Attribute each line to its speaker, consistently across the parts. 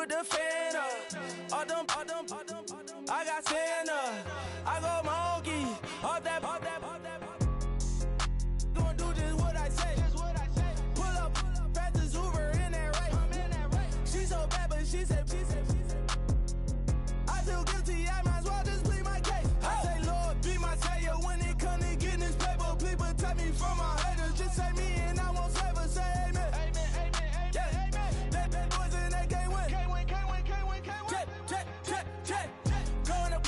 Speaker 1: put the fan up. All them, I got Santa. I go monkey. All that. Gonna do just what I say. Pull up, practice Uber in that race. She so bad, but she said. I feel guilty, I might as well just plead my case. I say, Lord, be my savior when it come to getting this paper. Please protect me from my haters. Just say me and I won't save her. Say amen. Bad boys and they can't win. Check. Going up.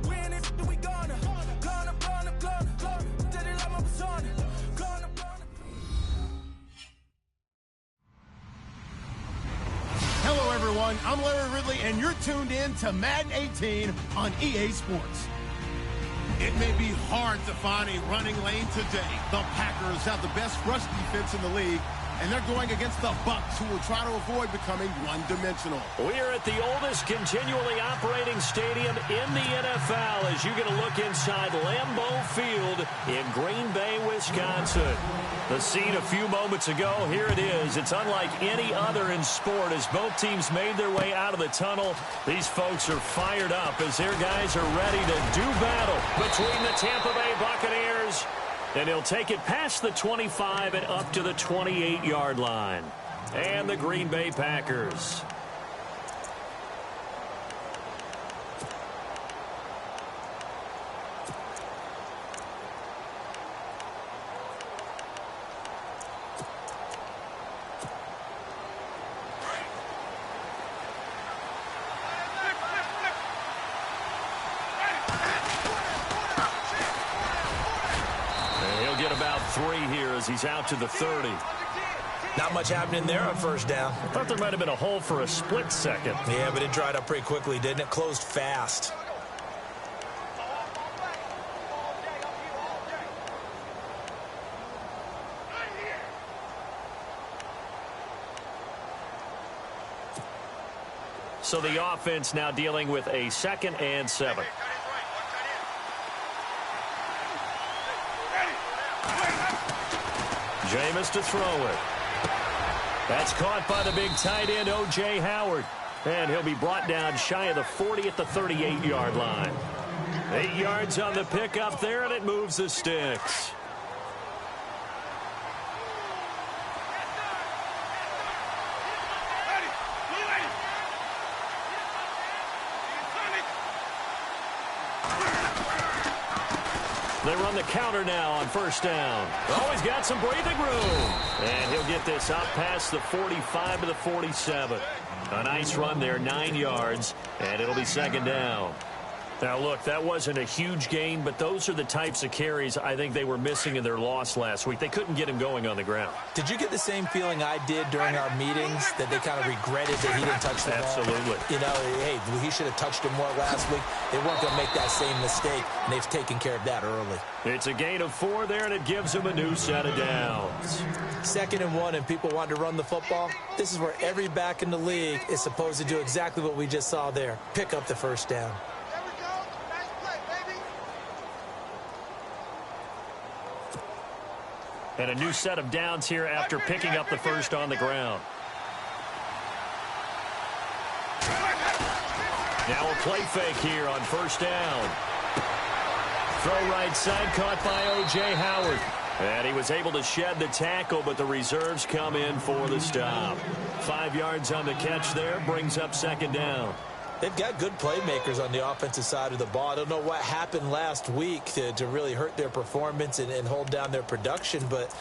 Speaker 1: We in it, we gonna. Going up. Did it like my persona. Going up.
Speaker 2: Hello, everyone. I'm Larry Ridley, and you're tuned in to Madden 18 on EA Sports.
Speaker 3: It may be hard to find a running lane today. The Packers have the best rush defense in the league, and they're going against the Bucs, who will try to avoid becoming one-dimensional.
Speaker 4: We are at the oldest continually operating stadium in the NFL as you get a look inside Lambeau Field in Green Bay, Wisconsin. The scene a few moments ago, here it is. It's unlike any other in sport as both teams made their way out of the tunnel. These folks are fired up as their guys are ready to do battle between the Tampa Bay Buccaneers. And he'll take it past the 25 and up to the 28-yard line. And the Green Bay Packers. He's out to the 30.
Speaker 5: Not much happening there on first down.
Speaker 4: I thought there might have been a hole for a split second.
Speaker 5: Yeah, but it dried up pretty quickly, didn't it? Closed fast.
Speaker 4: So the offense now dealing with a 2nd and 7. Jameis to throw it. That's caught by the big tight end, O.J. Howard. And he'll be brought down shy of the 40 at the 38-yard line. 8 yards on the pickup there, and it moves the sticks. They run the counter now on first down. Oh, he's got some breathing room. And he'll get this up past the 45 to the 47. A nice run there, 9 yards, and it'll be 2nd down. Now, look, that wasn't a huge gain, but those are the types of carries I think they were missing in their loss last week. They couldn't get him going on the ground.
Speaker 5: Did you get the same feeling I did during our meetings, that they kind of regretted that he didn't touch the ball?
Speaker 4: Absolutely.
Speaker 5: You know, hey, he should have touched him more last week. They weren't going to make that same mistake, and they've taken care of that early.
Speaker 4: It's a gain of 4 there, and it gives him a new set of downs.
Speaker 5: 2nd and 1, and people want to run the football. This is where every back in the league is supposed to do exactly what we just saw there. Pick up the first down.
Speaker 4: And a new set of downs here after picking up the first on the ground. Now a play fake here on first down. Throw right side, caught by O.J. Howard. And he was able to shed the tackle, but the reserves come in for the stop. 5 yards on the catch there, brings up 2nd down.
Speaker 5: They've got good playmakers on the offensive side of the ball. I don't know what happened last week to really hurt their performance and hold down their production, but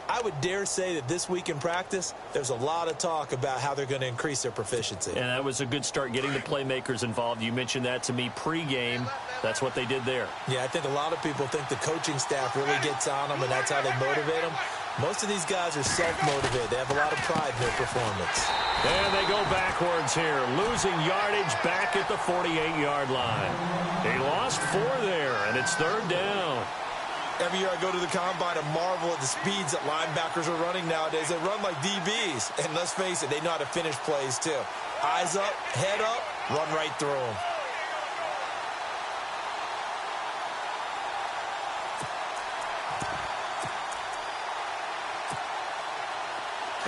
Speaker 5: I would dare say that this week in practice, there's a lot of talk about how they're going to increase their proficiency.
Speaker 4: And that was a good start, getting the playmakers involved. You mentioned that to me pregame. That's what they did there.
Speaker 5: Yeah, I think a lot of people think the coaching staff really gets on them, and that's how they motivate them. Most of these guys are self-motivated. They have a lot of pride in their performance.
Speaker 4: And they go backwards here, losing yardage back at the 48-yard line. They lost 4 there, and it's 3rd down.
Speaker 5: Every year I go to the combine and marvel at the speeds that linebackers are running nowadays. They run like DBs. And let's face it, they know how to finish plays too. Eyes up, head up, run right through them.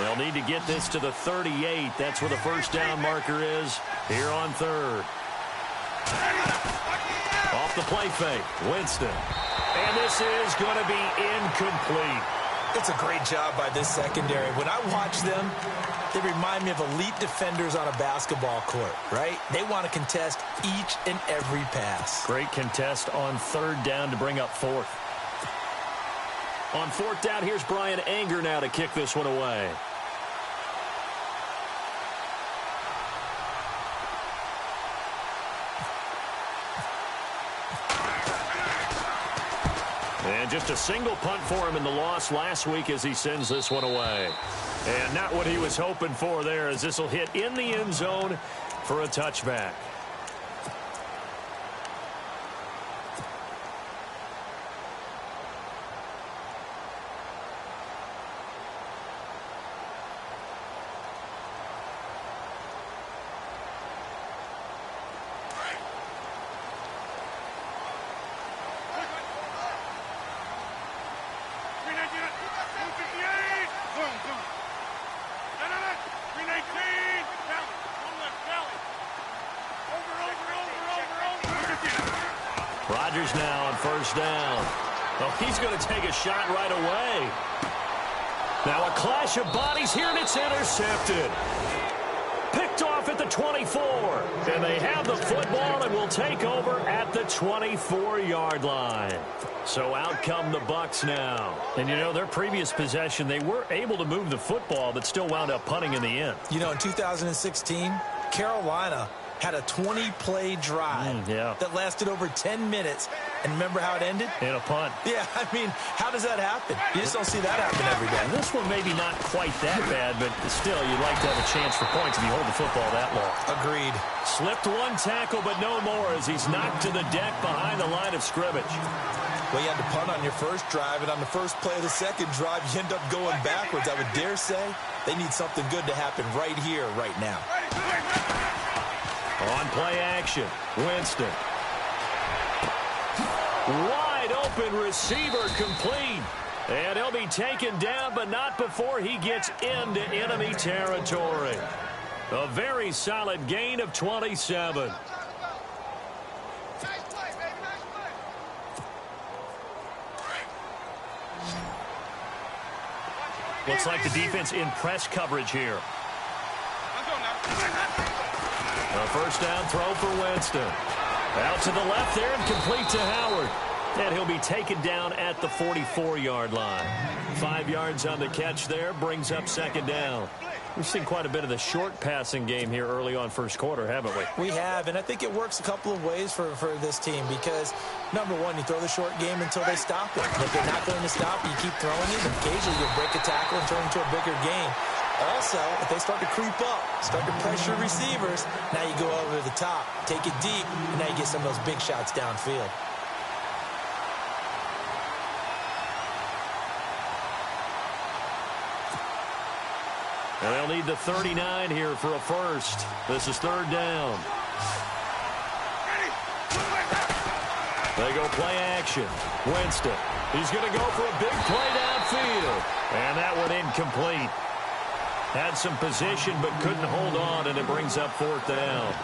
Speaker 4: They'll need to get this to the 38. That's where the first down marker is here on third. Off the play fake, Winston. And this is going to be incomplete.
Speaker 5: It's a great job by this secondary. When I watch them, they remind me of elite defenders on a basketball court, right? They want to contest each and every pass.
Speaker 4: Great contest on third down to bring up fourth. On fourth down, here's Brian Anger now to kick this one away. And just a single punt for him in the loss last week as he sends this one away. And not what he was hoping for there, as this will hit in the end zone for a touchback. Rodgers now on first down. Oh, he's going to take a shot right away. Now a clash of bodies here, and it's intercepted. Picked off at the 24. And they have the football and will take over at the 24-yard line. So out come the Bucs now. And, you know, their previous possession, they were able to move the football, but still wound up punting in the end.
Speaker 5: You know, in 2016, Carolina had a 20-play drive that lasted over 10 minutes. And remember how it ended?
Speaker 4: In a punt.
Speaker 5: Yeah, I mean, how does that happen? You just don't see that happen every day.
Speaker 4: And this one maybe not quite that bad, but still, you'd like to have a chance for points if you hold the football that long.
Speaker 5: Agreed.
Speaker 4: Slipped one tackle, but no more as he's knocked to the deck behind the line of scrimmage.
Speaker 5: Well, you had to punt on your first drive, and on the first play of the second drive, you end up going backwards. I would dare say they need something good to happen right here, right now.
Speaker 4: On play action, Winston. Wide open receiver complete. And he'll be taken down, but not before he gets into enemy territory. A very solid gain of 27. Looks like the defense in press coverage here. A first down throw for Winston. Out to the left there and complete to Howard. And he'll be taken down at the 44-yard line. 5 yards on the catch there, brings up second down. We've seen quite a bit of the short passing game here early on first quarter, haven't we?
Speaker 5: We have, and I think it works a couple of ways for this team because, number one, you throw the short game until they stop it. And if they're not going to stop, you keep throwing it, and occasionally you'll break a tackle and turn into a bigger game. Also, if they start to creep up, start to pressure receivers, now you go over the top, take it deep, and now you get some of those big shots downfield.
Speaker 4: And they'll need the 39 here for a first. This is third down. They go play action. Winston. He's going to go for a big play downfield. And that one incomplete. Had some position but couldn't hold on, and it brings up fourth down.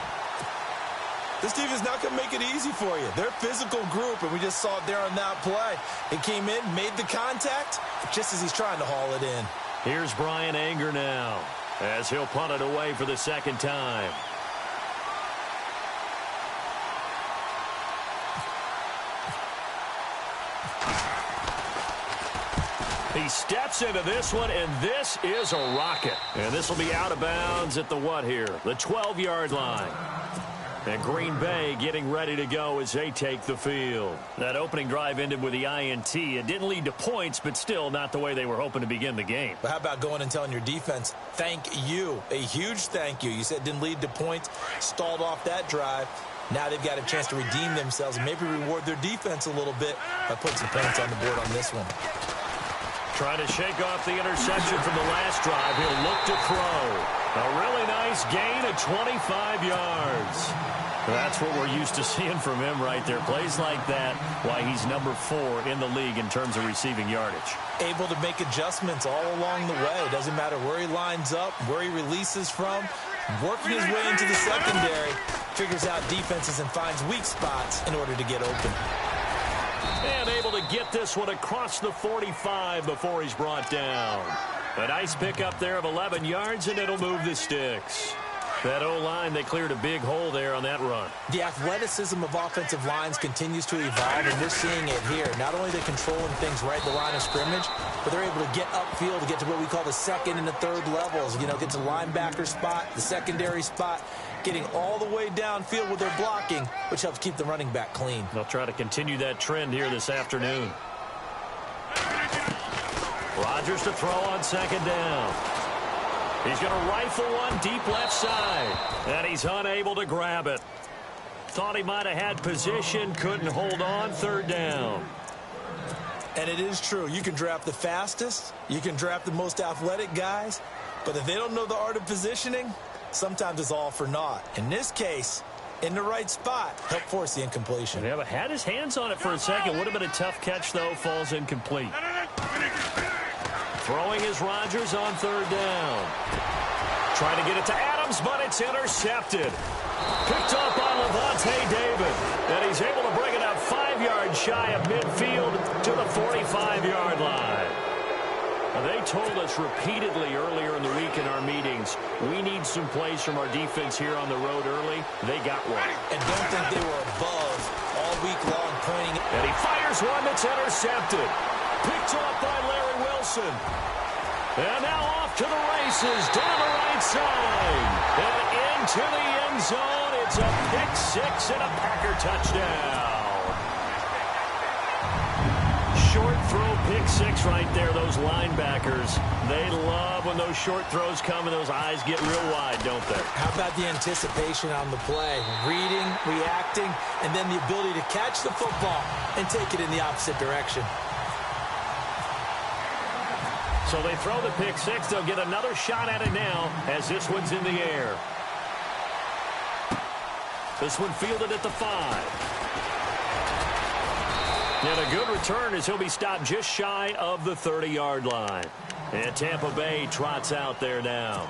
Speaker 5: This team is not going to make it easy for you. They're a physical group, and we just saw it there on that play. It came in, made the contact, just as he's trying to haul it in.
Speaker 4: Here's Brian Anger now, as he'll punt it away for the second time. He steps into this one, and this is a rocket. And this will be out of bounds at the what here? The 12-yard line. And Green Bay getting ready to go as they take the field. That opening drive ended with the INT. It didn't lead to points, but still not the way they were hoping to begin the game.
Speaker 5: But how about going and telling your defense, thank you, a huge thank you. You said it didn't lead to points, stalled off that drive. Now they've got a chance to redeem themselves and maybe reward their defense a little bit by putting some points on the board on this one.
Speaker 4: Trying to shake off the interception from the last drive. He'll look to throw. A really nice gain of 25 yards. That's what we're used to seeing from him right there. Plays like that, why he's number 4 in the league in terms of receiving yardage.
Speaker 5: Able to make adjustments all along the way. Doesn't matter where he lines up, where he releases from. Working his way into the secondary, figures out defenses and finds weak spots in order to get open.
Speaker 4: And able to get this one across the 45 before he's brought down. A nice pickup there of 11 yards, and it'll move the sticks. That O-line, they cleared a big hole there on that run.
Speaker 5: The athleticism of offensive lines continues to evolve, and we're seeing it here. Not only are they controlling things right at the line of scrimmage, but they're able to get upfield to get to what we call the second and the third levels. You know, get to the linebacker spot, the secondary spot, getting all the way downfield with their blocking, which helps keep the running back clean.
Speaker 4: They'll try to continue that trend here this afternoon. Rodgers to throw on second down. He's going to rifle one deep left side, and he's unable to grab it. Thought he might have had position, couldn't hold on, third down.
Speaker 5: And it is true. You can draft the fastest, you can draft the most athletic guys, but if they don't know the art of positioning, sometimes it's all for naught. In this case, in the right spot, help force the incompletion.
Speaker 4: Yeah, but had his hands on it for a second. Would have been a tough catch, though. Falls incomplete. Throwing is Rodgers on third down. Trying to get it to Adams, but it's intercepted. Picked up by Levante David. And he's able to bring it up 5 yards shy of midfield to the 45-yard line. They told us repeatedly earlier in the week in our meetings, we need some plays from our defense here on the road early. They got one.
Speaker 5: And don't think they were above all week long pointing.
Speaker 4: And he fires one that's intercepted. Picked off by Larry Wilson. And now off to the races down the right side. And into the end zone. It's a pick-6 and a Packer touchdown. Short throw, pick-6 right there. Those linebackers, they love when those short throws come and those eyes get real wide, don't they?
Speaker 5: How about the anticipation on the play? Reading, reacting, and then the ability to catch the football and take it in the opposite direction.
Speaker 4: So they throw the pick-6. They'll get another shot at it now as this one's in the air. This one fielded at the 5. And a good return as he'll be stopped just shy of the 30-yard line. And Tampa Bay trots out there now.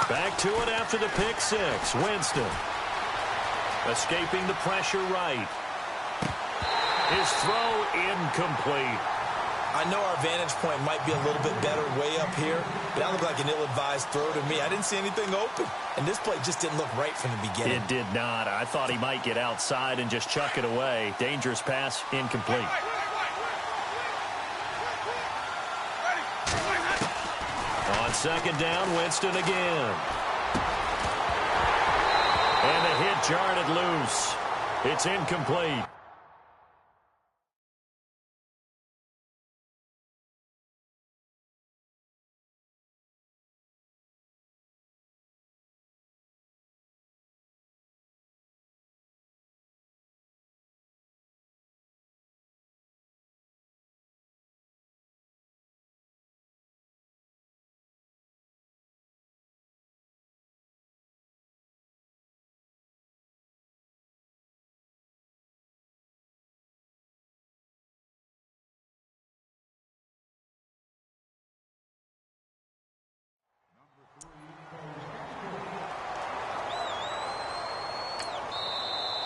Speaker 4: Back to it after the pick-6. Winston escaping the pressure right. His throw incomplete.
Speaker 5: I know our vantage point might be a little bit better way up here, but that looked like an ill-advised throw to me. I didn't see anything open, and this play just didn't look right from the beginning.
Speaker 4: It did not. I thought he might get outside and just chuck it away. Dangerous pass, incomplete. On second down, Winston again. And the hit jarred it loose. It's incomplete.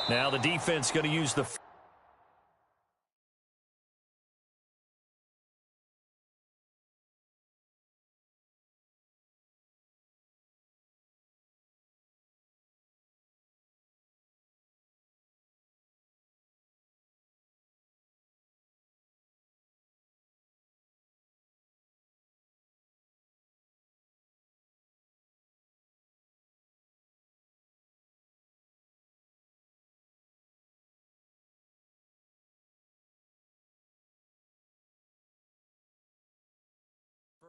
Speaker 4: Now the defense going to use the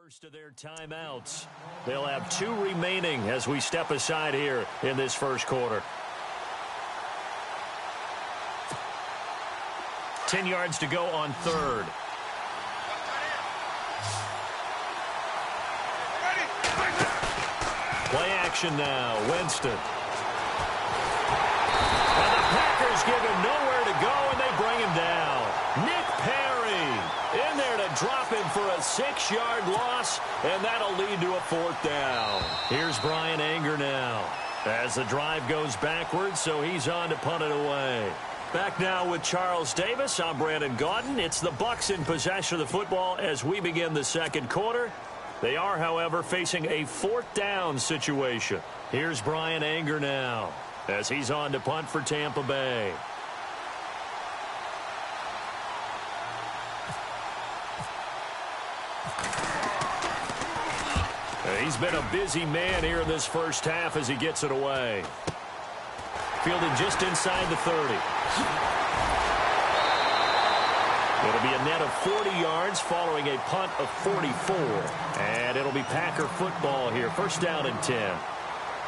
Speaker 4: first of their timeouts. They'll have 2 remaining as we step aside here in this first quarter. 10 yards to go on third. Play action now. Winston. And the Packers give him nowhere to go, and they bring him down. Nick Perry in there to drop him for a 6-yard loss, and that'll lead to a 4th down. Here's Brian Anger now as the drive goes backwards, so he's on to punt it away. Back now with Charles Davis. I'm Brandon Gaudin. It's the Bucs in possession of the football as we begin the second quarter. They are, however, facing a 4th down situation. Here's Brian Anger now as he's on to punt for Tampa Bay. He's been a busy man here in this first half as he gets it away. Fielded just inside the 30. It'll be a net of 40 yards following a punt of 44. And it'll be Packer football here. 1st down and 10.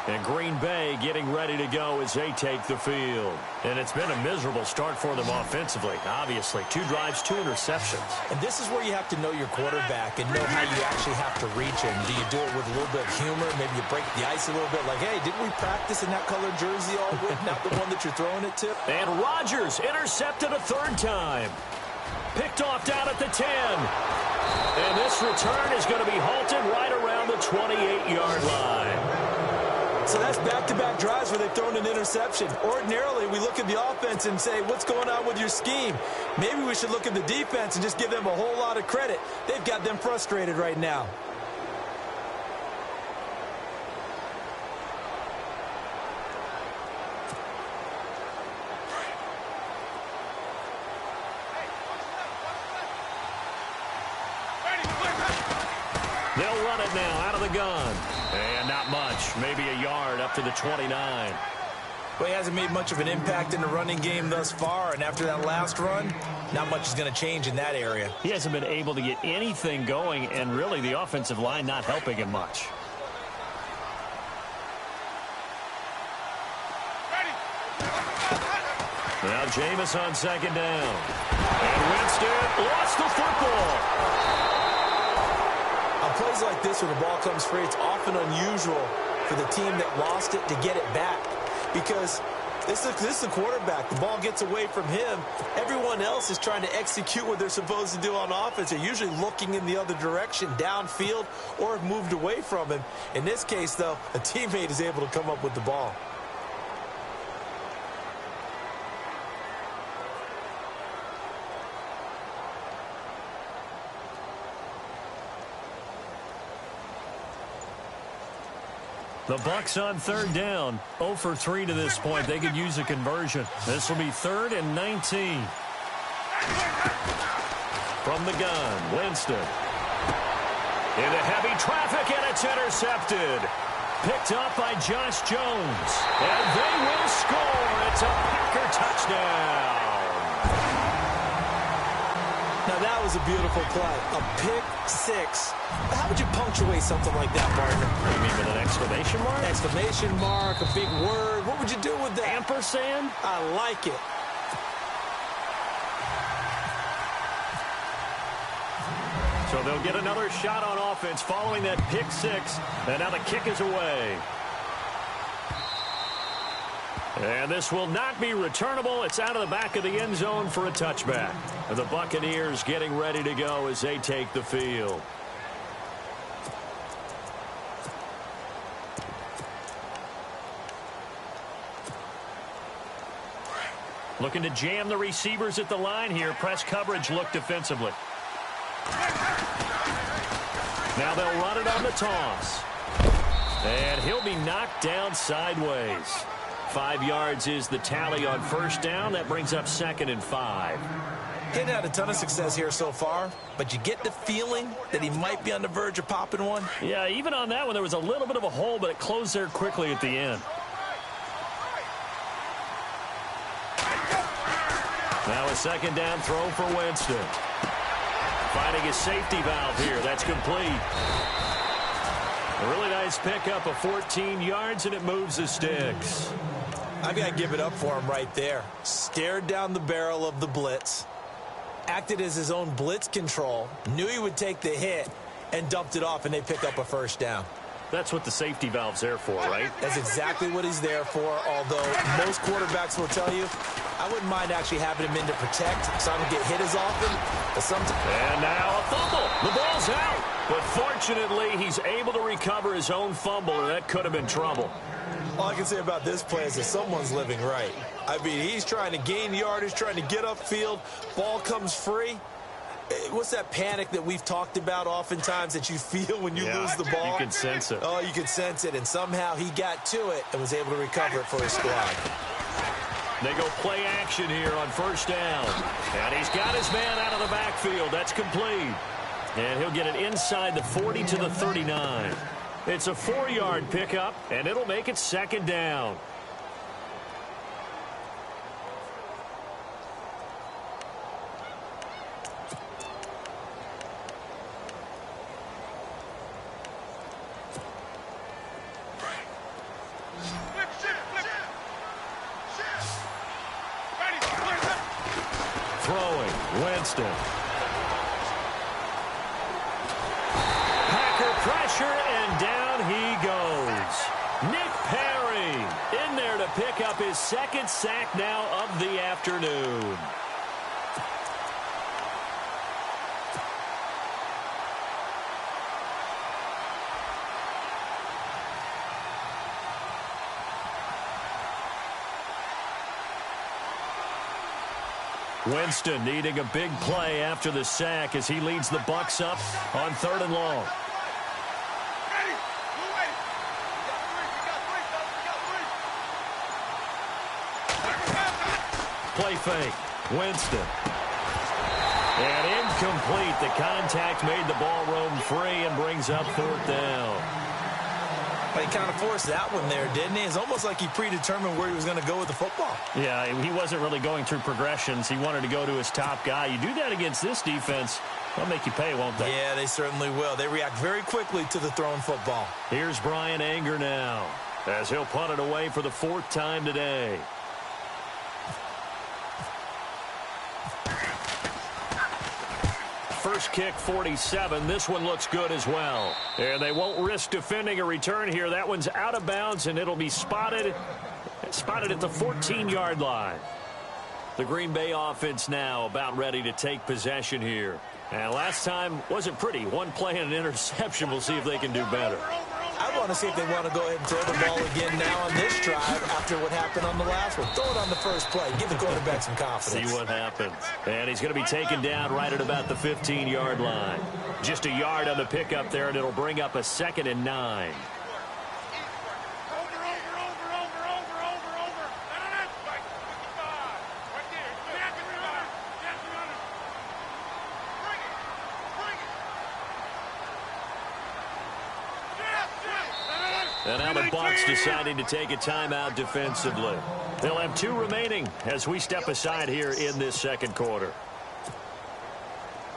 Speaker 4: And Green Bay getting ready to go as they take the field. And it's been a miserable start for them offensively, obviously. 2 drives, 2 interceptions.
Speaker 5: And this is where you have to know your quarterback and know how you actually have to reach him. Do you do it with a little bit of humor? Maybe you break the ice a little bit like, hey, didn't we practice in that colored jersey all week? Not the one that you're throwing it to?
Speaker 4: And Rodgers intercepted a 3rd time. Picked off down at the 10. And this return is going to be halted right around the 28-yard line.
Speaker 5: So that's back-to-back drives where they've thrown an interception. Ordinarily, we look at the offense and say, what's going on with your scheme? Maybe we should look at the defense and just give them a whole lot of credit. They've got them frustrated right now.
Speaker 4: They'll run it now out of the gun. And not much. Maybe a yard up to the 29.
Speaker 5: Well, he hasn't made much of an impact in the running game thus far. And after that last run, not much is going to change in that area.
Speaker 4: He hasn't been able to get anything going. And really, the offensive line not helping him much. Now Jameis on 2nd down. And Winston lost the football.
Speaker 5: On plays like this where the ball comes free, it's often unusual for the team that lost it to get it back. Because this is the quarterback. The ball gets away from him. Everyone else is trying to execute what they're supposed to do on offense. They're usually looking in the other direction, downfield, or have moved away from him. In this case, though, a teammate is able to come up with the ball.
Speaker 4: The Bucs on 3rd down. 0 for 3 to this point. They could use a conversion. This will be 3rd and 19. From the gun, Winston. Into heavy traffic, and it's intercepted. Picked up by Josh Jones. And they will score. It's a Packer touchdown.
Speaker 5: Now, that was a beautiful play. A pick 6. How would you punctuate something like that, partner?
Speaker 4: You mean with an exclamation mark?
Speaker 5: Exclamation mark, a big word. What would you do with that?
Speaker 4: Ampersand?
Speaker 5: I like it.
Speaker 4: So they'll get another shot on offense following that pick 6. And now the kick is away. And this will not be returnable. It's out of the back of the end zone for a touchback. And the Buccaneers getting ready to go as they take the field. Looking to jam the receivers at the line here. Press coverage look defensively. Now they'll run it on the toss. And he'll be knocked down sideways. 5 yards is the tally on 1st down. That brings up 2nd and 5.
Speaker 5: He hadn't had a ton of success here so far, but you get the feeling that he might be on the verge of popping one.
Speaker 4: Yeah, even on that one, there was a little bit of a hole, but it closed there quickly at the end. Now a 2nd down throw for Winston. Finding a safety valve here. That's complete. A really nice pickup of 14 yards, and it moves the sticks.
Speaker 5: I've got to give it up for him right there. Stared down the barrel of the blitz, acted as his own blitz control, knew he would take the hit, and dumped it off, and they pick up a first down.
Speaker 4: That's what the safety valve's there for, right?
Speaker 5: That's exactly what he's there for, although most quarterbacks will tell you, I wouldn't mind actually having him in to protect so I don't get hit as often. But sometimes.
Speaker 4: And now a fumble. The ball's out. But fortunately, he's able to recover his own fumble, or that could have been trouble.
Speaker 5: All I can say about this play is that someone's living right. I mean, he's trying to gain yardage, trying to get upfield. Ball comes free. What's that panic that we've talked about oftentimes that you feel when you lose the ball?
Speaker 4: You can sense it.
Speaker 5: Oh, you can sense it. And somehow he got to it and was able to recover it for his squad.
Speaker 4: They go play action here on first down. And he's got his man out of the backfield. That's complete. And he'll get it inside the 40 to the 39. It's a 4-yard pickup, and it'll make it second down. Throwing, Winston. Packer pressure, and down he goes. Nick Perry in there to pick up his second sack now of the afternoon. Winston needing a big play after the sack as he leads the Bucs up on 3rd and long. Play fake. Winston. And incomplete. The contact made the ball roam free and brings up 4th down.
Speaker 5: He kind of forced that one there, didn't he? It's almost like he predetermined where he was going to go with the football.
Speaker 4: Yeah, he wasn't really going through progressions. He wanted to go to his top guy. You do that against this defense, they'll make you pay, won't they?
Speaker 5: Yeah, they certainly will. They react very quickly to the thrown football.
Speaker 4: Here's Brian Anger now as he'll punt it away for the 4th time today. First kick, 47. This one looks good as well. And they won't risk defending a return here. That one's out of bounds, and it'll be spotted at the 14-yard line. The Green Bay offense now about ready to take possession here. And last time wasn't pretty. One play and an interception. We'll see if they can do better.
Speaker 5: I want to see if they want to go ahead and throw the ball again now on this drive after what happened on the last one. Throw it on the first play. Give the quarterback some confidence.
Speaker 4: See what happens. And he's going to be taken down right at about the 15-yard line. Just a yard on the pickup there, and it'll bring up a 2nd and 9. And now the Bucs deciding to take a timeout defensively. They'll have 2 remaining as we step aside here in this second quarter.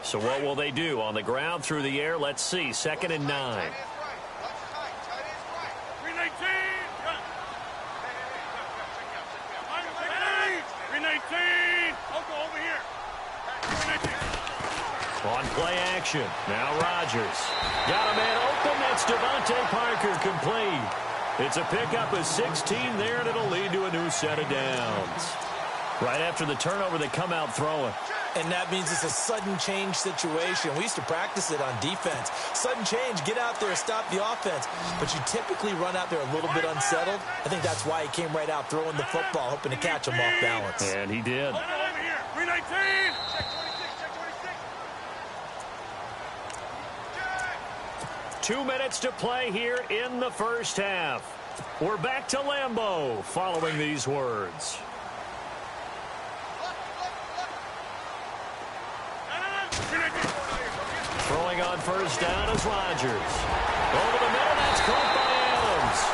Speaker 4: So what will they do? On the ground, through the air? Let's see. 2nd and 9. On play action. Now Rodgers. Got a man open. That's Devontae Parker complete. It's a pickup of 16 there, and it'll lead to a new set of downs. Right after the turnover, they come out throwing.
Speaker 5: And that means it's a sudden change situation. We used to practice it on defense. Sudden change, get out there, stop the offense. But you typically run out there a little bit unsettled. I think that's why he came right out throwing the football, hoping to catch him off balance.
Speaker 4: And he did.
Speaker 1: Over here. 319.
Speaker 4: 2 minutes to play here in the first half. We're back to Lambeau following these words. Throwing on first down is Rodgers. Over the middle, that's caught by Adams.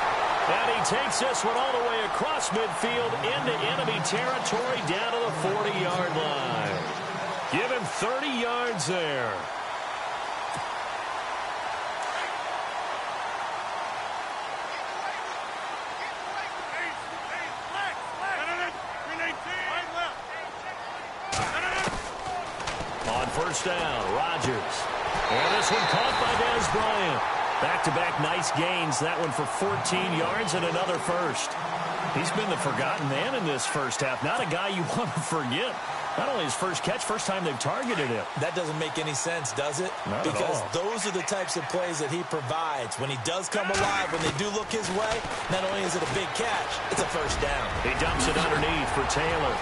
Speaker 4: And he takes this one all the way across midfield into enemy territory down to the 40-yard line. Give him 30 yards there. first down. Rodgers. And this one caught by Dez Bryant. Back-to-back nice gains. That one for 14 yards and another first. He's been the forgotten man in this first half. Not a guy you want to forget. Not only his first catch, first time they've targeted him.
Speaker 5: That doesn't make any sense, does it?
Speaker 4: Not
Speaker 5: because
Speaker 4: at all.
Speaker 5: Those are the types of plays that he provides. When he does come alive, when they do look his way, not only is it a big catch, it's a first down.
Speaker 4: He dumps it underneath for Taylor.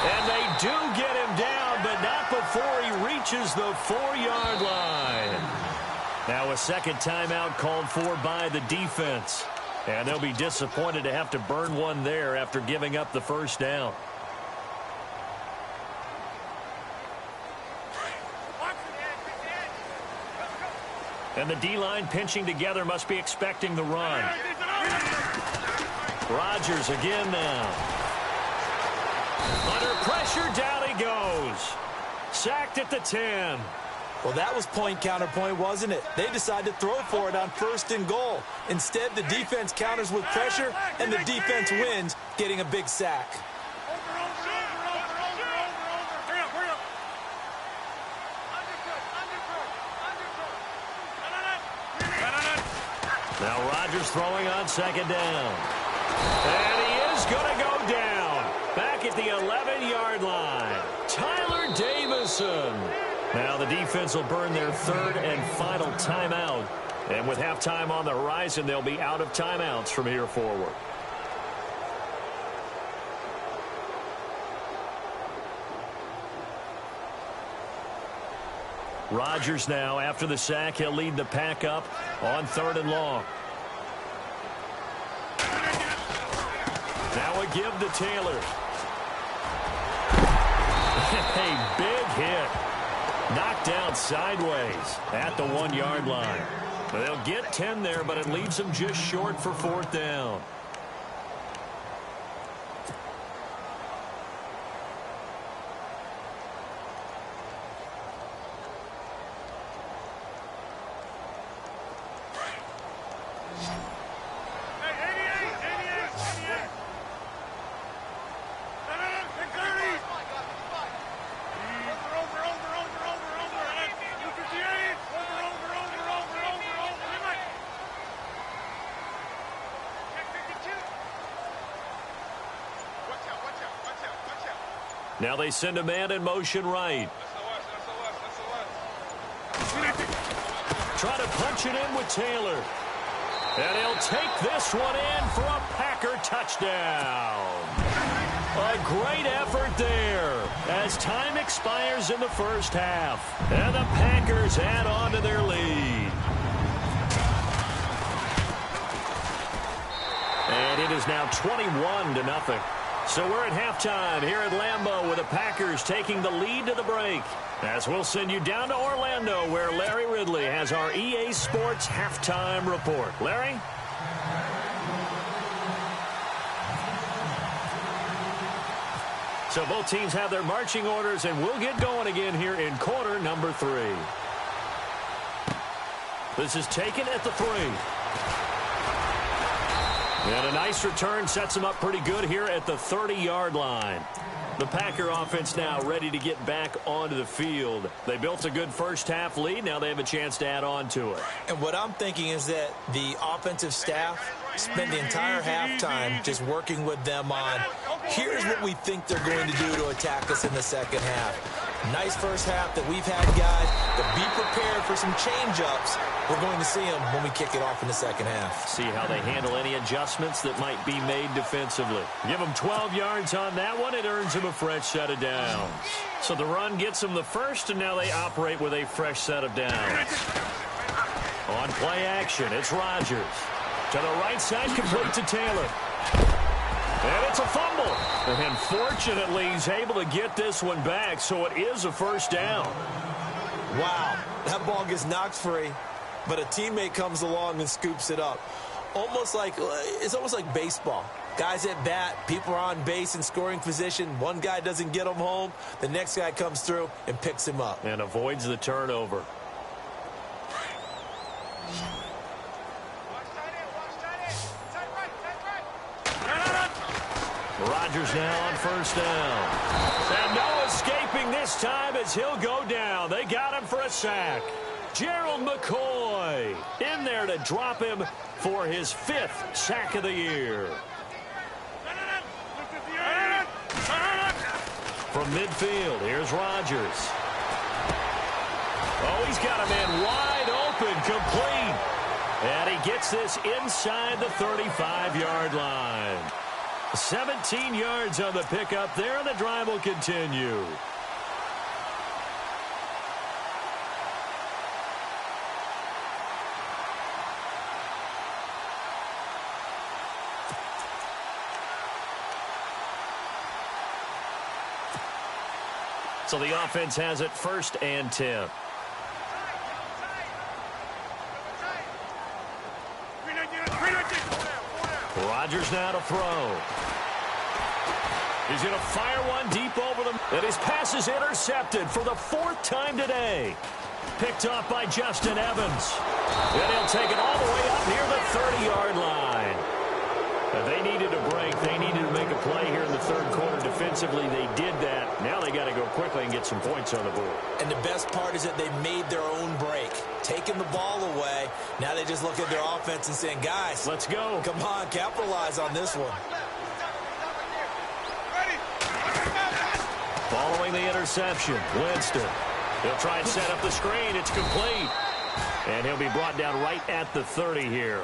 Speaker 4: And they do get him down, but not before he reaches the 4-yard line. Now a second timeout called for by the defense. And they'll be disappointed to have to burn one there after giving up the first down. And the D-line pinching together must be expecting the run. Rodgers again now. Under pressure, down he goes. Sacked at the 10.
Speaker 5: Well, that was point counterpoint, wasn't it? They decided to throw for it on 1st and goal. Instead, the defense counters with pressure, and the defense wins, getting a big sack.
Speaker 4: Now Rodgers throwing on second down. And he is going to go down. Back at the 11-yard line. Tyler Davison. Now the defense will burn their third and final timeout. And with halftime on the horizon, they'll be out of timeouts from here forward. Rodgers now, after the sack, he'll lead the pack up on 3rd and long. Now a give to Taylor. A big hit. Knocked down sideways at the 1-yard line. They'll get 10 there, but it leaves them just short for 4th down. Now they send a man in motion right. Try to punch it in with Taylor. And he'll take this one in for a Packer touchdown. A great effort there as time expires in the first half. And the Packers add on to their lead. And it is now 21-0. So we're at halftime here at Lambeau with the Packers taking the lead to the break. As we'll send you down to Orlando where Larry Ridley has our EA Sports halftime report. Larry? So both teams have their marching orders, and we'll get going again here in quarter number 3. This is taken at the 3. And a nice return sets them up pretty good here at the 30-yard line. The Packer offense now ready to get back onto the field. They built a good first-half lead. Now they have a chance to add on to it.
Speaker 5: And what I'm thinking is that the offensive staff spent the entire halftime just working with them on, here's what we think they're going to do to attack us in the second half. Nice first half that we've had, guys, but be prepared for some change-ups. We're going to see them when we kick it off in the second half.
Speaker 4: See how they handle any adjustments that might be made defensively. Give them 12 yards on that one. It earns them a fresh set of downs. So the run gets them the first, and now they operate with a fresh set of downs. On play action, it's Rodgers. To the right side, complete to Taylor. And it's a fumble. And fortunately, he's able to get this one back, so it is a first down.
Speaker 5: Wow, that ball gets knocked free, but a teammate comes along and scoops it up. It's almost like baseball. Guys at bat, people are on base in scoring position. One guy doesn't get him home. The next guy comes through and picks him up.
Speaker 4: And avoids the turnover. Rodgers now on first down. And no escaping this time as he'll go down. They got him for a sack. Gerald McCoy in there to drop him for his 5th sack of the year. From midfield, here's Rodgers. Oh, he's got a man wide open, complete. And he gets this inside the 35-yard line. 17 yards on the pickup there, and the drive will continue. So the offense has it 1st and 10. Rodgers now to throw. He's going to fire one deep over them. And his pass is intercepted for the 4th time today. Picked off by Justin Evans. And he'll take it all the way up near the 30-yard line. Now they needed a break. They needed to make a play here in the 3rd quarter. Defensively, they did that. Now they got to go quickly and get some points on the board.
Speaker 5: And the best part is that they made their own break. Taking the ball away. Now they just look at their offense and saying, guys,
Speaker 4: let's go.
Speaker 5: Come on, capitalize on this one.
Speaker 4: Following the interception, Winston. He'll try and set up the screen. It's complete. And he'll be brought down right at the 30 here.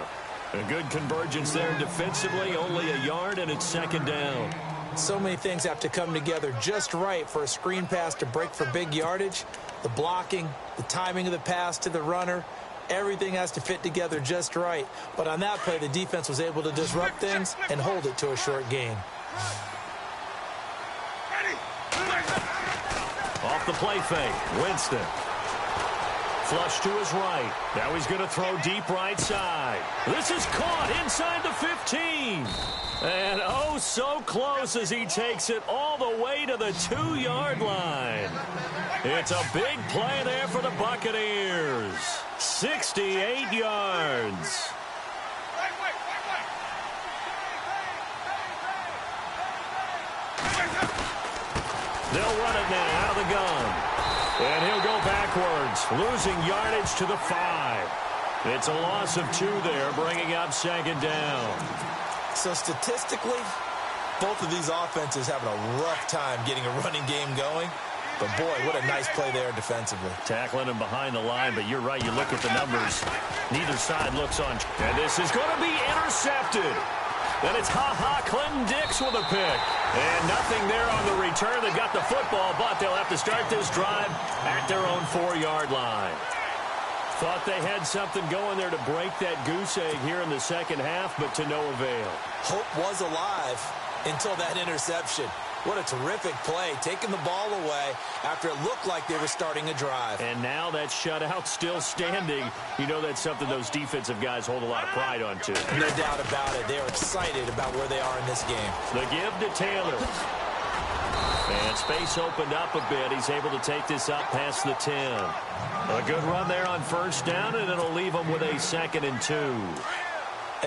Speaker 4: A good convergence there defensively, only a yard, and it's 2nd down.
Speaker 5: So many things have to come together just right for a screen pass to break for big yardage. The blocking, the timing of the pass to the runner, everything has to fit together just right. But on that play, the defense was able to disrupt things and hold it to a short gain.
Speaker 4: Off the play fake, Winston. Flush to his right. Now he's going to throw deep right side. This is caught inside the 15. And oh, so close as he takes it all the way to the 2-yard line. It's a big play there for the Buccaneers. 68 yards. They'll run it now out of the gun. And he'll go backwards, losing yardage to the 5. It's a loss of 2 there, bringing up 2nd down.
Speaker 5: So statistically, both of these offenses having a rough time getting a running game going. But, boy, what a nice play there defensively.
Speaker 4: Tackling him behind the line, but you're right. You look at the numbers. Neither side looks on. And this is going to be intercepted. And it's Clinton Dix with a pick. And nothing there on the return. They've got the football, but they'll have to start this drive at their own 4-yard line. Thought they had something going there to break that goose egg here in the 2nd half, but to no avail.
Speaker 5: Hope was alive until that interception. What a terrific play, taking the ball away after it looked like they were starting a drive.
Speaker 4: And now that shutout still standing. You know that's something those defensive guys hold a lot of pride on, too.
Speaker 5: No doubt about it. They're excited about where they are in this game.
Speaker 4: The give to Taylor. And space opened up a bit. He's able to take this up past the 10. A good run there on 1st down, and it'll leave them with a 2nd and 2.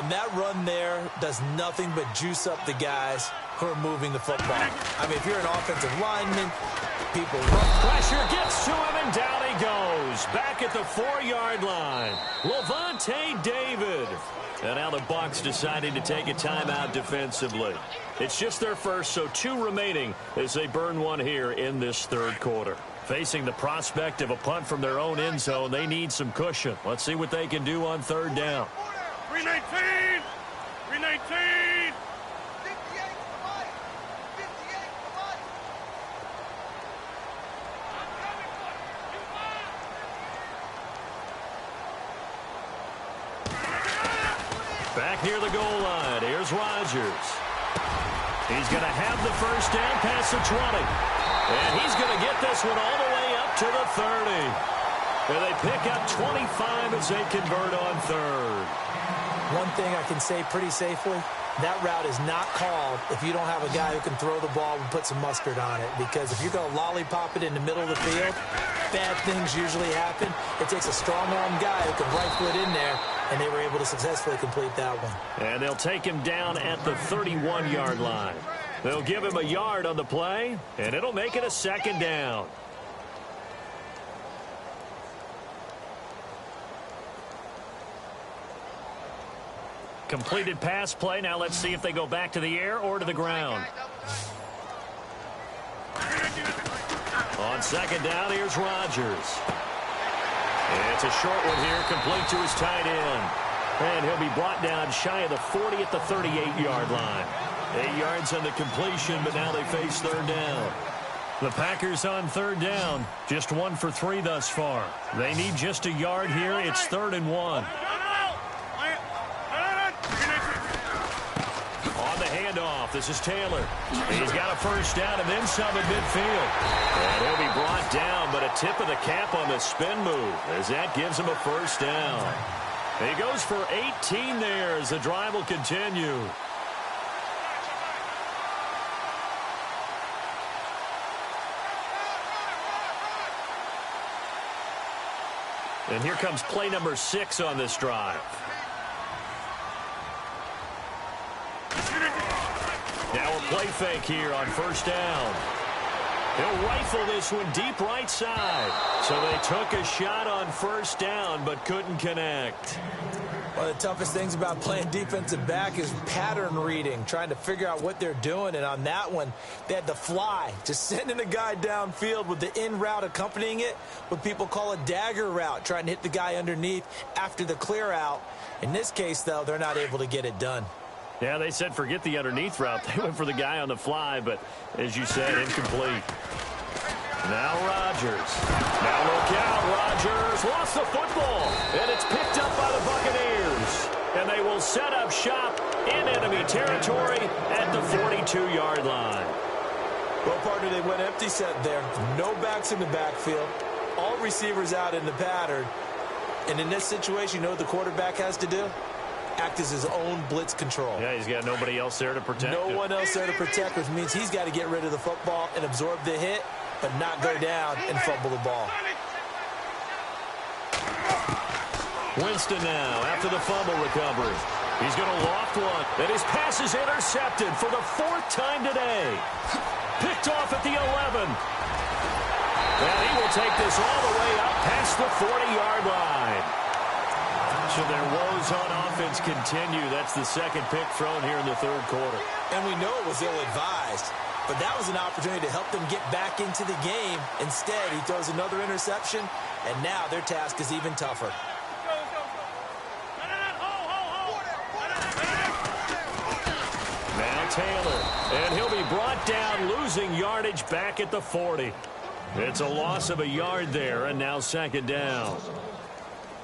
Speaker 5: And that run there does nothing but juice up the guys who are moving the football. I mean, if you're an offensive lineman, people run.
Speaker 4: Pressure gets to him, and down he goes. Back at the 4-yard line. Levante David. And now the Bucs deciding to take a timeout defensively. It's just their first, so 2 remaining as they burn one here in this 3rd quarter. Facing the prospect of a punt from their own end zone, they need some cushion. Let's see what they can do on 3rd down.
Speaker 1: 319! 319!
Speaker 4: Back near the goal line, here's Rodgers. He's going to have the 1st down past the 20. And he's going to get this one all the way up to the 30. And they pick up 25 as they convert on 3rd.
Speaker 5: One thing I can say pretty safely, that route is not called if you don't have a guy who can throw the ball and put some mustard on it. Because if you're going to lollipop it in the middle of the field, bad things usually happen. It takes a strong-arm guy who can rifle it in there, and they were able to successfully complete that one.
Speaker 4: And they'll take him down at the 31-yard line. They'll give him a yard on the play, and it'll make it a second down. Completed pass play. Now let's see if they go back to the air or to the ground. On second down, here's Rodgers. It's a short one here, complete to his tight end. And he'll be brought down shy of the 40 at the 38-yard line. 8 yards on the completion, but now they face third down. The Packers on third down, just 1 for 3 thus far. They need just a yard here. It's 3rd and 1. On the handoff, this is Taylor. He's got a first down and then some at midfield. And he'll be brought down, but a tip of the cap on the spin move as that gives him a first down. He goes for 18 there as the drive will continue. And here comes play number 6 on this drive. Now a play fake here on first down. He'll rifle this one deep right side. So they took a shot on first down but couldn't connect.
Speaker 5: One of the toughest things about playing defensive back is pattern reading, trying to figure out what they're doing. And on that one, they had to fly, just sending a guy downfield with the in route accompanying it, what people call a dagger route, trying to hit the guy underneath after the clear out. In this case, though, they're not able to get it done.
Speaker 4: Yeah, they said forget the underneath route. They went for the guy on the fly, but as you said, incomplete. Now Rodgers. Now look out, Rodgers lost the football, and it's picked up by the Buccaneers. And they will set up shop in enemy territory at the 42-yard line.
Speaker 5: Well, partner, they went empty set there. No backs in the backfield. All receivers out in the pattern. And in this situation, you know what the quarterback has to do? Act as his own blitz control.
Speaker 4: Yeah, he's got nobody else there to protect him.
Speaker 5: No one else there to protect, which means he's got to get rid of the football and absorb the hit, but not go down and fumble the ball.
Speaker 4: Winston now after the fumble recovery. He's going to loft one, and his pass is intercepted for the 4th time today. Picked off at the 11. And he will take this all the way up past the 40-yard line. So their woes on offense continue. That's the second pick thrown here in the 3rd quarter.
Speaker 5: And we know it was ill-advised, but that was an opportunity to help them get back into the game. Instead, he throws another interception, and now their task is even tougher.
Speaker 4: Now Taylor, and he'll be brought down, losing yardage back at the 40. It's a loss of a yard there, and now 2nd down.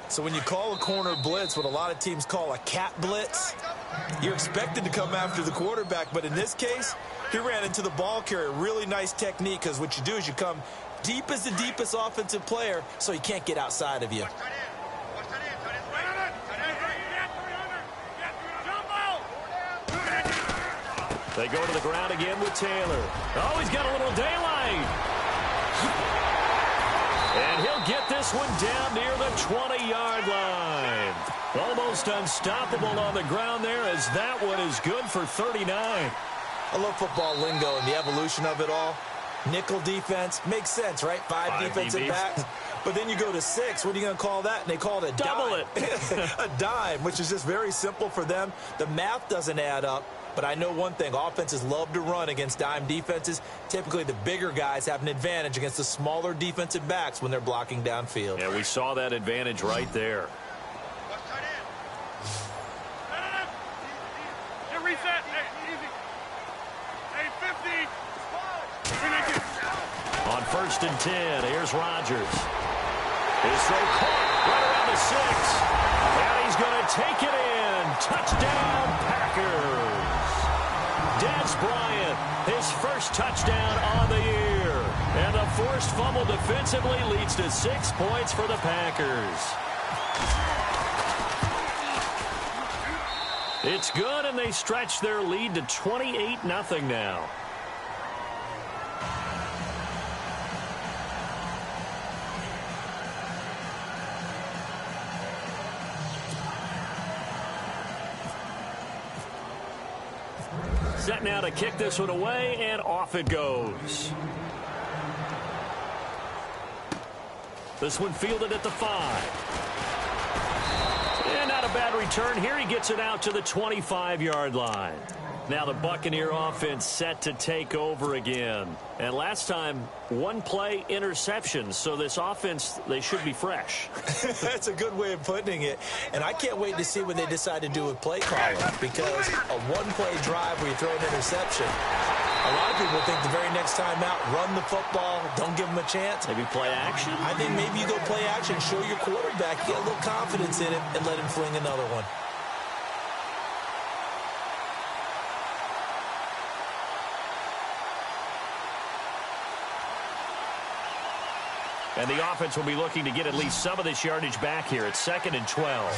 Speaker 5: So when you call a corner blitz, what a lot of teams call a cat blitz, you're expected to come after the quarterback. But in this case, he ran into the ball carrier. Really nice technique, because what you do is you come deep as the deepest offensive player so he can't get outside of you.
Speaker 4: They go to the ground again with Taylor. Oh, he's got a little daylight. And he'll get this one down near the 20-yard line. Almost unstoppable on the ground there, as that one is good for 39.
Speaker 5: I love football lingo and the evolution of it all. Nickel defense makes sense, right? 5 defensive backs. But then you go to 6. What are you going to call that? And they call it a
Speaker 4: double
Speaker 5: dime.
Speaker 4: it.
Speaker 5: A dime, which is just very simple for them. The math doesn't add up. But I know one thing, offenses love to run against dime defenses. Typically, the bigger guys have an advantage against the smaller defensive backs when they're blocking downfield.
Speaker 4: Yeah, we saw that advantage right there.
Speaker 6: Reset. Easy. Hey, 50.
Speaker 4: On 1st and 10, here's Rodgers. His throw caught right around the 6. And he's going to take it in. Touchdown, Packers. Dez Bryant, his first touchdown on the year. And the forced fumble defensively leads to 6 points for the Packers. It's good, and they stretch their lead to 28-0 now. Set now to kick this one away, and off it goes. This one fielded at the 5. And not a bad return here. He gets it out to the 25-yard line. Now the Buccaneer offense set to take over again. And last time, one-play interceptions. So this offense, they should be fresh.
Speaker 5: That's a good way of putting it. And I can't wait to see what they decide to do with play calling, because a one-play drive where you throw an interception, a lot of people think the very next time out, run the football, don't give them a chance.
Speaker 4: Maybe play action?
Speaker 5: I think maybe you go play action, show your quarterback, get a little confidence in him, and let him fling another one.
Speaker 4: And the offense will be looking to get at least some of this yardage back here. It's 2nd and 12.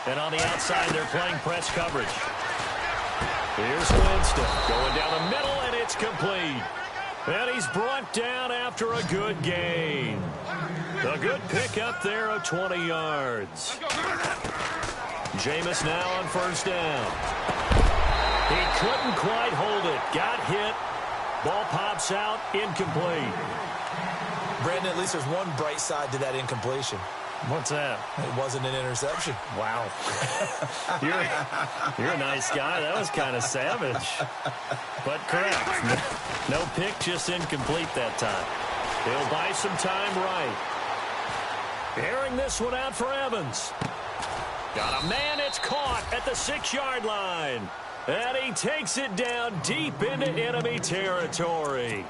Speaker 4: And on the outside, they're playing press coverage. Here's Winston going down the middle, and it's complete. And he's brought down after a good gain. A good pickup there of 20 yards. Jameis now on first down. He couldn't quite hold it. Got hit. Ball pops out. Incomplete.
Speaker 5: Brandon, at least there's one bright side to that incompletion.
Speaker 4: What's that?
Speaker 5: It wasn't an interception.
Speaker 4: Wow. You're a nice guy. That was kind of savage. But correct. No pick, just incomplete that time. He'll buy some time right. Airing this one out for Evans. Got a man. It's caught at the 6-yard line. And he takes it down deep into enemy territory.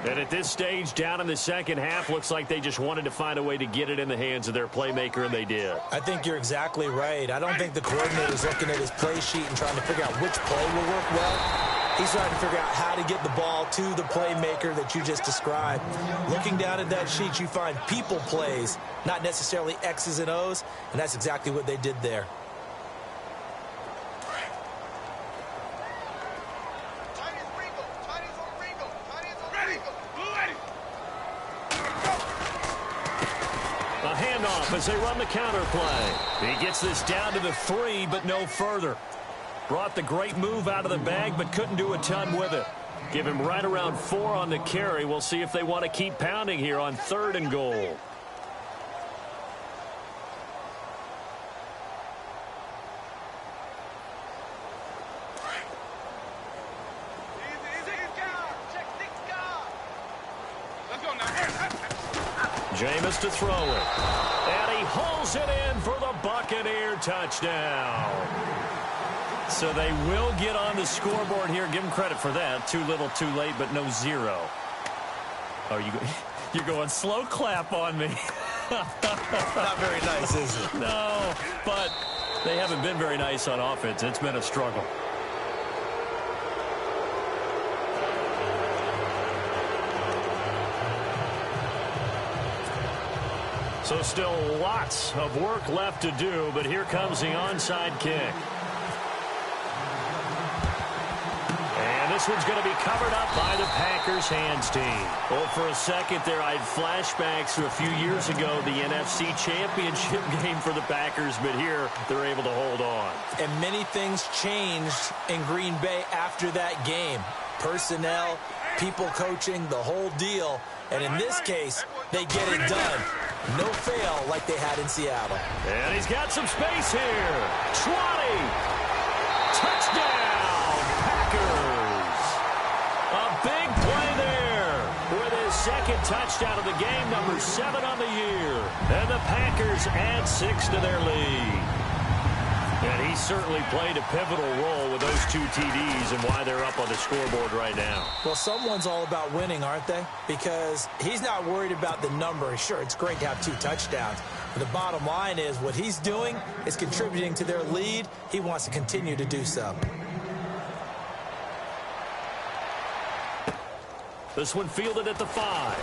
Speaker 4: And at this stage, down in the second half, looks like they just wanted to find a way to get it in the hands of their playmaker, and they did. I
Speaker 5: think you're exactly right. I don't think the coordinator's looking at his play sheet and trying to figure out which play will work well. He's trying to figure out how to get the ball to the playmaker that you just described. Looking down at that sheet, you find people plays, not necessarily X's and O's, and that's exactly what they did there.
Speaker 4: As they run the counter play. He gets this down to the 3, but no further. Brought the great move out of the bag, but couldn't do a ton with it. Give him right around 4 on the carry. We'll see if they want to keep pounding here on 3rd and goal. Jameis to throw it. And he hauls it in for the Buccaneer touchdown. So they will get on the scoreboard here. Give them credit for that. Too little, too late, but no 0. Oh, you're going slow clap on me.
Speaker 5: Not very nice, is it?
Speaker 4: No, but they haven't been very nice on offense. It's been a struggle. So still lots of work left to do, but here comes the onside kick. And this one's going to be covered up by the Packers hands team. Well, for a second there, I had flashbacks to a few years ago, the NFC Championship game for the Packers, but here they're able to hold on.
Speaker 5: And many things changed in Green Bay after that game. Personnel, people coaching, the whole deal. And in this case, they get it done. No fail like they had in Seattle.
Speaker 4: And he's got some space here. 20. Touchdown, Packers. A big play there with his 2nd touchdown of the game, number 7 on the year. And the Packers add 6 to their lead. And he certainly played a pivotal role with those 2 TDs and why they're up on the scoreboard right now.
Speaker 5: Well, someone's all about winning, aren't they? Because he's not worried about the number. Sure, it's great to have 2 touchdowns. But the bottom line is what he's doing is contributing to their lead. He wants to continue to do so.
Speaker 4: This one fielded at the 5.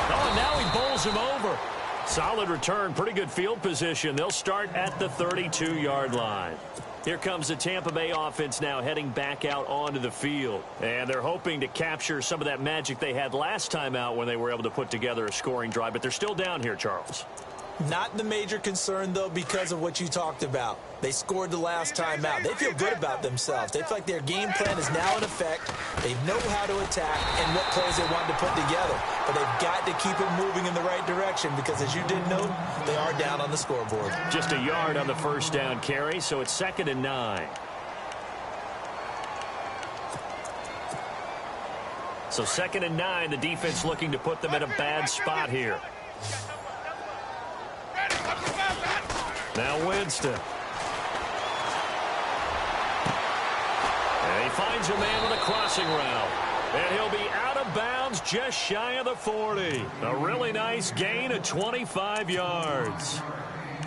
Speaker 4: Oh, and now he bowls him over. Solid return, pretty good field position. They'll start at the 32-yard line. Here comes the Tampa Bay offense now heading back out onto the field. And they're hoping to capture some of that magic they had last time out when they were able to put together a scoring drive. But they're still down here, Charles.
Speaker 5: Not the major concern, though, because of what you talked about. They scored the last time out. They feel good about themselves. They feel like their game plan is now in effect. They know how to attack and what plays they want to put together. But they've got to keep it moving in the right direction because, as you did note, they are down on the scoreboard.
Speaker 4: Just a yard on the first down carry, so it's 2nd and 9. So 2nd and 9, the defense looking to put them in a bad spot here. Now Winston. And he finds a man with a crossing route. And he'll be out of bounds just shy of the 40. A really nice gain of 25 yards.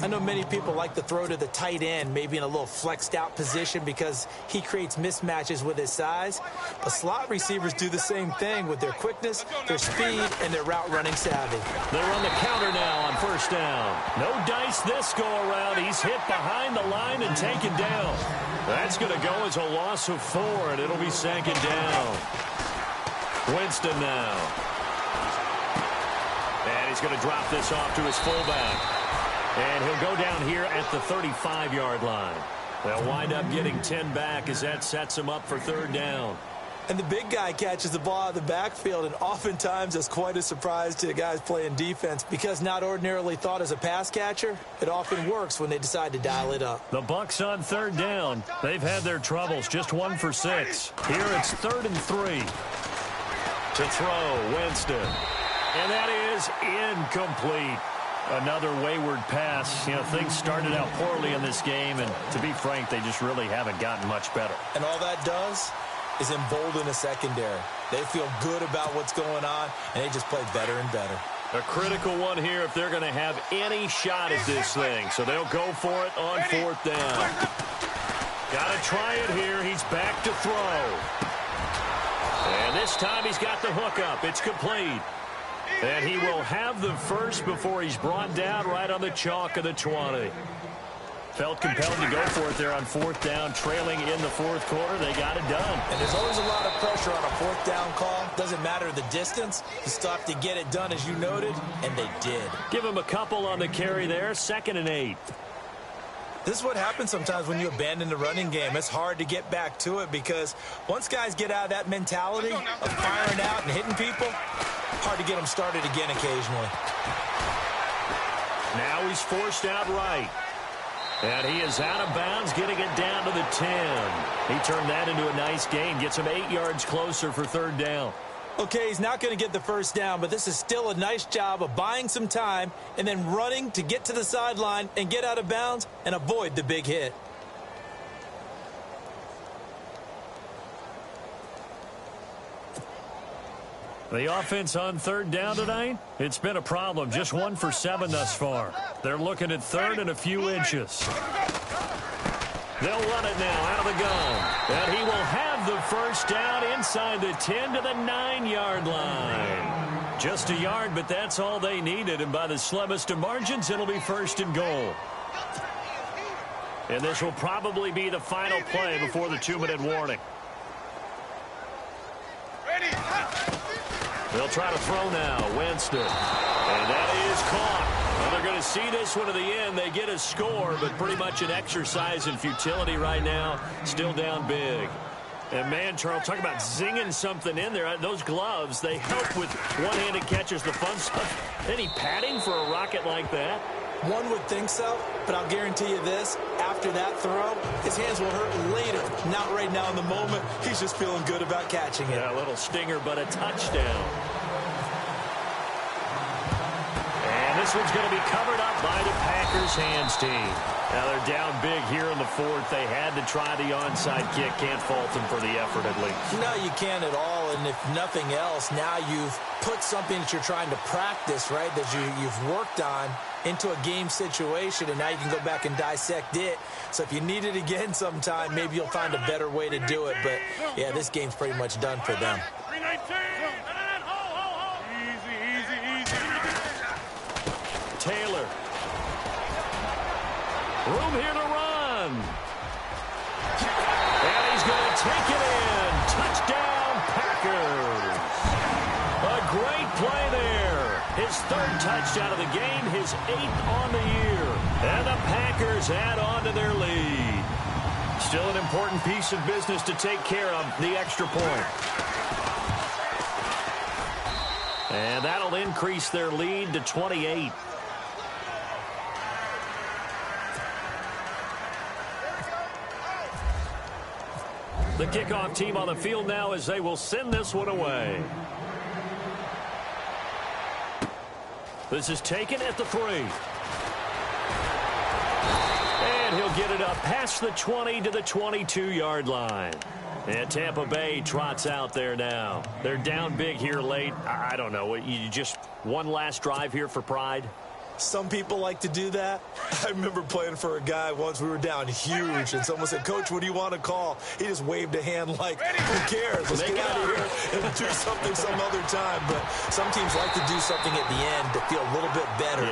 Speaker 5: I know many people like to throw to the tight end, maybe in a little flexed out position because he creates mismatches with his size. But slot receivers do the same thing with their quickness, their speed, and their route running savvy.
Speaker 4: They're on the counter now on first down. No dice this go around. He's hit behind the line and taken down. That's going to go as a loss of 4, and it'll be 2nd down. Winston now. And he's going to drop this off to his fullback. And he'll go down here at the 35-yard line. They'll wind up getting 10 back as that sets him up for 3rd down.
Speaker 5: And the big guy catches the ball out of the backfield, and oftentimes that's quite a surprise to the guys playing defense because not ordinarily thought as a pass catcher, it often works when they decide to dial it up.
Speaker 4: The Bucs on 3rd down. They've had their troubles, just 1 for 6. Here it's 3rd and 3. To throw, Winston. And that is incomplete. Another wayward pass. You know, things started out poorly in this game, and to be frank, they just really haven't gotten much better.
Speaker 5: And all that does is embolden a secondary. They feel good about what's going on, and they just play better and better.
Speaker 4: A critical one here if they're going to have any shot at this thing. So they'll go for it on 4th down. Got to try it here. He's back to throw. And this time he's got the hook up. It's complete. And he will have the first before he's brought down right on the chalk of the 20. Felt compelled to go for it there on 4th down, trailing in the 4th quarter. They got it done.
Speaker 5: And there's always a lot of pressure on a 4th down call. Doesn't matter the distance. You still have to get it done, as you noted, and they did.
Speaker 4: Give him a couple on the carry there, 2nd and 8.
Speaker 5: This is what happens sometimes when you abandon the running game. It's hard to get back to it because once guys get out of that mentality of firing out and hitting people, hard to get them started again occasionally.
Speaker 4: Now he's forced out right. And he is out of bounds, getting it down to the 10. He turned that into a nice gain, gets him 8 yards closer for 3rd down.
Speaker 5: Okay, he's not going to get the first down, but this is still a nice job of buying some time and then running to get to the sideline and get out of bounds and avoid the big hit.
Speaker 4: The offense on 3rd down tonight, it's been a problem. Just 1 for 7 thus far. They're looking at 3rd and a few inches. They'll run it now out of the gun. And he will have the first down inside the 10 to the 9-yard line. Just a yard, but that's all they needed. And by the slimmest of margins, it'll be 1st and goal. And this will probably be the final play before the 2-minute warning. They'll try to throw now. Winston. And that is caught. Well, they're going to see this one to the end. They get a score, but pretty much an exercise in futility right now. Still down big. And, man, Charles, talk about zinging something in there. Those gloves, they help with one-handed catches, the fun stuff. Any padding for a rocket like that?
Speaker 5: One would think so, but I'll guarantee you this. After that throw, his hands will hurt later. Not right now in the moment. He's just feeling good about catching it.
Speaker 4: Yeah, a little stinger, but a touchdown. And this one's going to be covered up by the Packers hands team. Now they're down big here in the 4th. They had to try the onside kick. Can't fault them for the effort at least.
Speaker 5: No, you can't at all. And if nothing else, now you've put something that you're trying to practice, right, that you've worked on into a game situation, and now you can go back and dissect it. So if you need it again sometime, maybe you'll find a better way to do it. But, yeah, this game's pretty much done for them.
Speaker 4: Taylor. Room here to run. And he's going to take it in. Touchdown, Packers. A great play there. His third touchdown of the game, his 8th on the year. And the Packers add on to their lead. Still an important piece of business to take care of, the extra point. And that'll increase their lead to 28. The kickoff team on the field now as they will send this one away. This is taken at the 3. And he'll get it up past the 20 to the 22-yard line. And Tampa Bay trots out there now. They're down big here late. I don't know. You just one last drive here for pride?
Speaker 5: Some people like to do that. I remember playing for a guy once. We were down huge, and someone said, "Coach, what do you want to call?" He just waved a hand like, "Who cares? Let's get out of here and do something some other time." But some teams like to do something at the end to feel a little bit better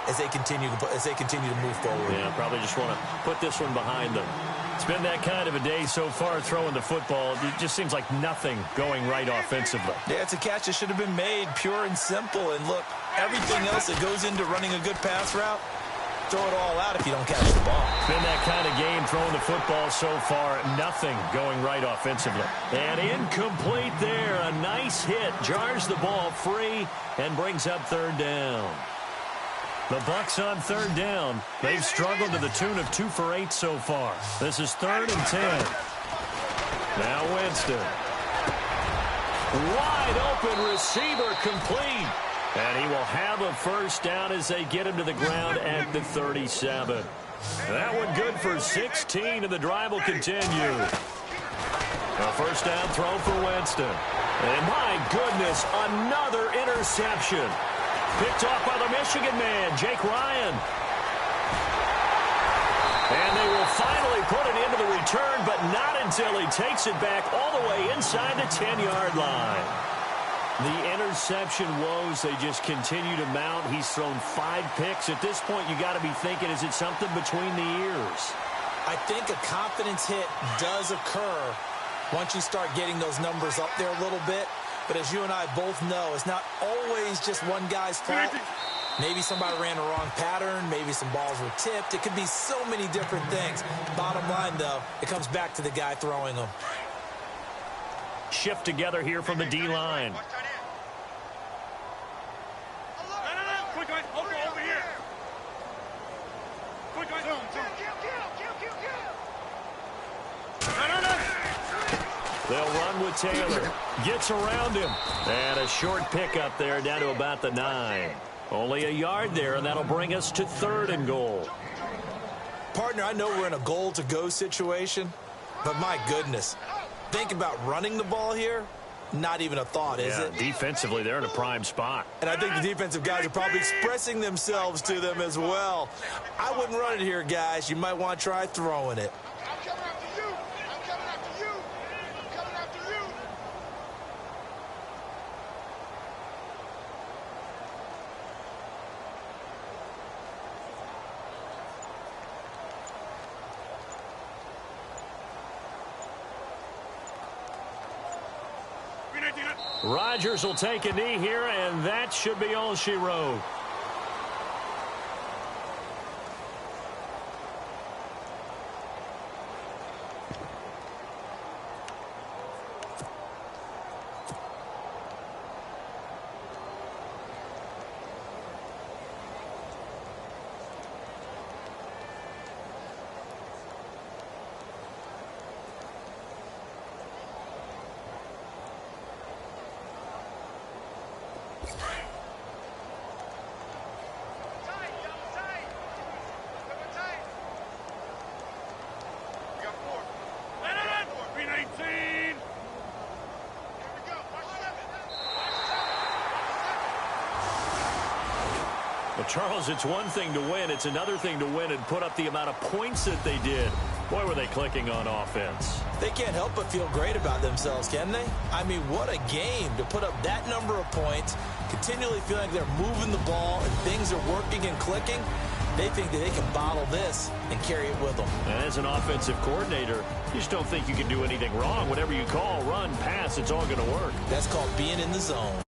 Speaker 5: as they continue to move forward.
Speaker 4: Yeah, probably just want to put this one behind them. It's been that kind of a day so far throwing the football. It just seems like nothing going right offensively.
Speaker 5: Yeah, it's a catch that should have been made, pure and simple. And look, everything else that goes into running a good pass route, throw it all out if you don't catch the ball.
Speaker 4: It's been that kind of game throwing the football so far. Nothing going right offensively. And incomplete there. A nice hit. Jars the ball free and brings up third down. The Bucs on third down. They've struggled to the tune of 2 for 8 so far. This is 3rd and 10. Now Winston. Wide open receiver complete. And he will have a first down as they get him to the ground at the 37. That one good for 16, and the drive will continue. A first down throw for Winston. And my goodness, another interception. Picked off by the Michigan man, Jake Ryan. And they will finally put it into the return, but not until he takes it back all the way inside the 10-yard line. The interception woes, they just continue to mount. He's thrown 5 picks. At this point, you got to be thinking, is it something between the ears?
Speaker 5: I think a confidence hit does occur once you start getting those numbers up there a little bit. But as you and I both know, it's not always just one guy's fault. Maybe somebody ran a wrong pattern. Maybe some balls were tipped. It could be so many different things. Bottom line, though, it comes back to the guy throwing them.
Speaker 4: Shift together here from the D-line.
Speaker 6: Quick, over here. Quick,
Speaker 4: They'll run with Taylor. Gets around him. And a short pickup there down to about the 9. Only a yard there, and that'll bring us to 3rd and goal.
Speaker 5: Partner, I know we're in a goal-to-go situation, but my goodness, think about running the ball here. Not even a thought, is it?
Speaker 4: Defensively, they're in a prime spot.
Speaker 5: And I think the defensive guys are probably expressing themselves to them as well. I wouldn't run it here, guys. You might want to try throwing it.
Speaker 6: I'm coming after you. I'm coming after you. I'm coming after you.
Speaker 4: Rodgers will take a knee here, and that should be all she wrote. Charles, it's one thing to win. It's another thing to win and put up the amount of points that they did. Boy, were they clicking on offense.
Speaker 5: They can't help but feel great about themselves, can they? I mean, what a game to put up that number of points, continually feeling like they're moving the ball and things are working and clicking. They think that they can bottle this and carry it with them.
Speaker 4: And as an offensive coordinator, you just don't think you can do anything wrong. Whatever you call, run, pass, it's all going to work.
Speaker 5: That's called being in the zone.